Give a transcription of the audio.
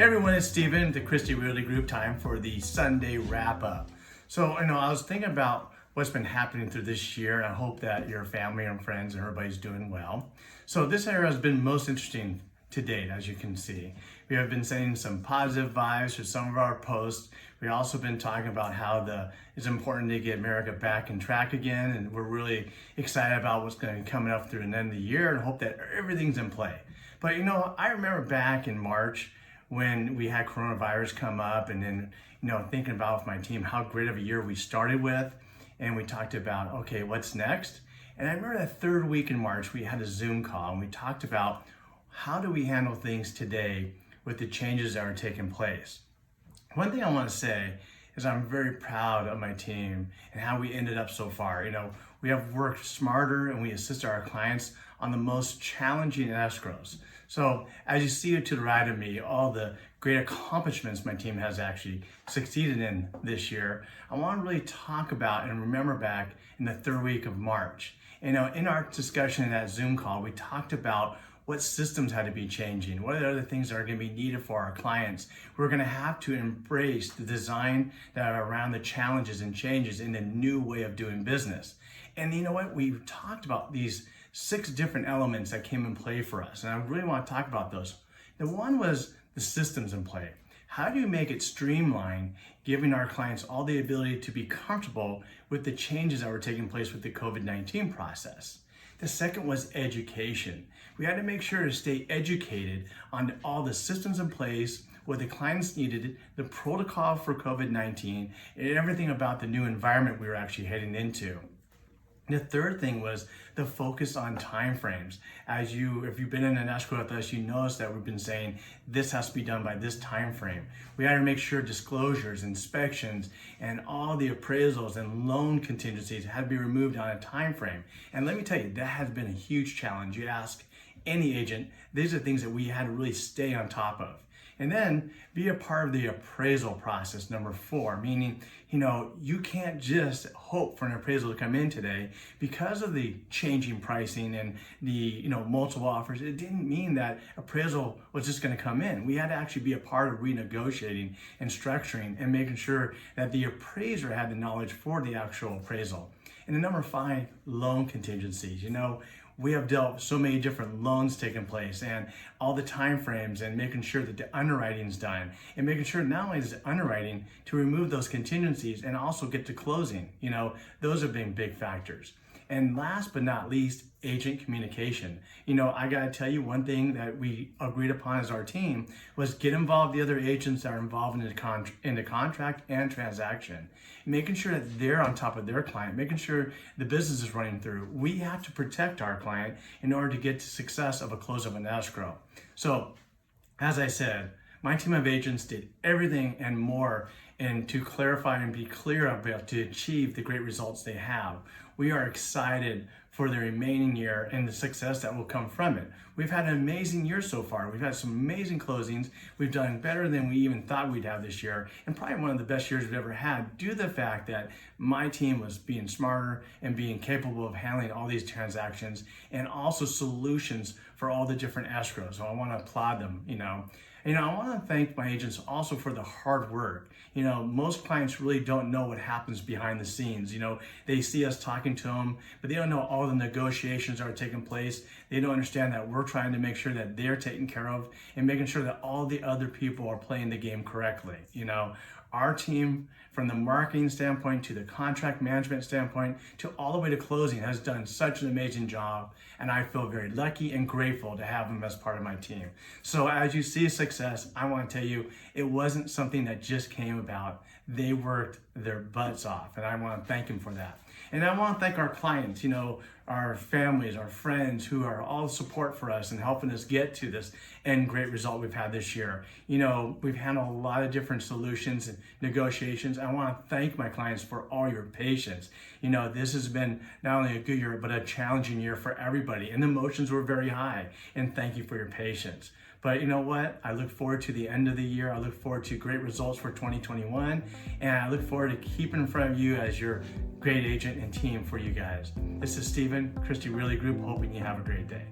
Hey everyone, it's Stephen, the Christie Realty Group. Time for the Sunday wrap up. So I was thinking about what's been happening through this year, and I hope that your family and friends and everybody's doing well. So this area has been most interesting to date, as you can see. We have been sending some positive vibes for some of our posts. We've also been talking about how it's important to get America back in track again, and we're really excited about what's going to be coming up through the end of the year and hope that everything's in play. But I remember back in March when we had coronavirus come up, and then thinking about with my team how great of a year we started with, and we talked about, okay, what's next? And I remember that third week in March we had a Zoom call and we talked about how do we handle things today with the changes that are taking place. One thing I want to say is I'm very proud of my team and how we ended up so far. We have worked smarter and we assisted our clients on the most challenging escrows. So as you see to the right of me, all the great accomplishments my team has actually succeeded in this year, I want to really talk about and remember back in the third week of March. In our discussion in that Zoom call, we talked about what systems had to be changing, what are the other things that are going to be needed for our clients. We're going to have to embrace the design that are around the challenges and changes in the new way of doing business. And you know what? We talked about these 6 different elements that came in play for us, and I really want to talk about those. The one was the systems in play. How do you make it streamlined, giving our clients all the ability to be comfortable with the changes that were taking place with the COVID-19 process? The second was education. We had to make sure to stay educated on all the systems in place, what the clients needed, the protocol for COVID-19, and everything about the new environment we were actually heading into. The third thing was the focus on timeframes. If you've been in an escrow with us, you notice that we've been saying this has to be done by this time frame. We had to make sure disclosures, inspections, and all the appraisals and loan contingencies had to be removed on a time frame. And let me tell you, that has been a huge challenge. You ask any agent, these are things that we had to really stay on top of. And then be a part of the appraisal process, number 4, meaning, you can't just hope for an appraisal to come in today. Because of the changing pricing and the, multiple offers, it didn't mean that appraisal was just going to come in. We had to actually be a part of renegotiating and structuring and making sure that the appraiser had the knowledge for the actual appraisal. And then number 5, loan contingencies. We have dealt with so many different loans taking place and all the time frames and making sure that the underwriting is done and making sure not only is the underwriting to remove those contingencies and also get to closing. Those have been big factors. And last but not least, agent communication. I gotta tell you, one thing that we agreed upon as our team was get involved the other agents that are involved in the contract and transaction, making sure that they're on top of their client, making sure the business is running through. We have to protect our client in order to get to success of a close of an escrow. So, as I said, my team of agents did everything and more and to clarify and be clear about to achieve the great results they have. We are excited for the remaining year and the success that will come from it. We've had an amazing year so far. We've had some amazing closings. We've done better than we even thought we'd have this year, and probably one of the best years we've ever had due to the fact that my team was being smarter and being capable of handling all these transactions and also solutions for all the different escrows. So I want to applaud them, I want to thank my agents also for the hard work. Most clients really don't know what happens behind the scenes. They see us talking to them, but they don't know all the negotiations that are taking place. They don't understand that we're trying to make sure that they're taken care of and making sure that all the other people are playing the game correctly. Our team, from the marketing standpoint to the contract management standpoint to all the way to closing, has done such an amazing job, and I feel very lucky and grateful to have them as part of my team. So as you see success, I want to tell you, it wasn't something that just came about. They worked their butts off, and I want to thank them for that. And I want to thank our clients, our families, our friends who are all support for us and helping us get to this end great result we've had this year. We've handled a lot of different solutions and negotiations. I want to thank my clients for all your patience. This has been not only a good year, but a challenging year for everybody. And the emotions were very high. And thank you for your patience. But you know what? I look forward to the end of the year. I look forward to great results for 2021. And I look forward to keeping in front of you as your great agent and team for you guys. This is Stephen, Christie Realty Group, hoping you have a great day.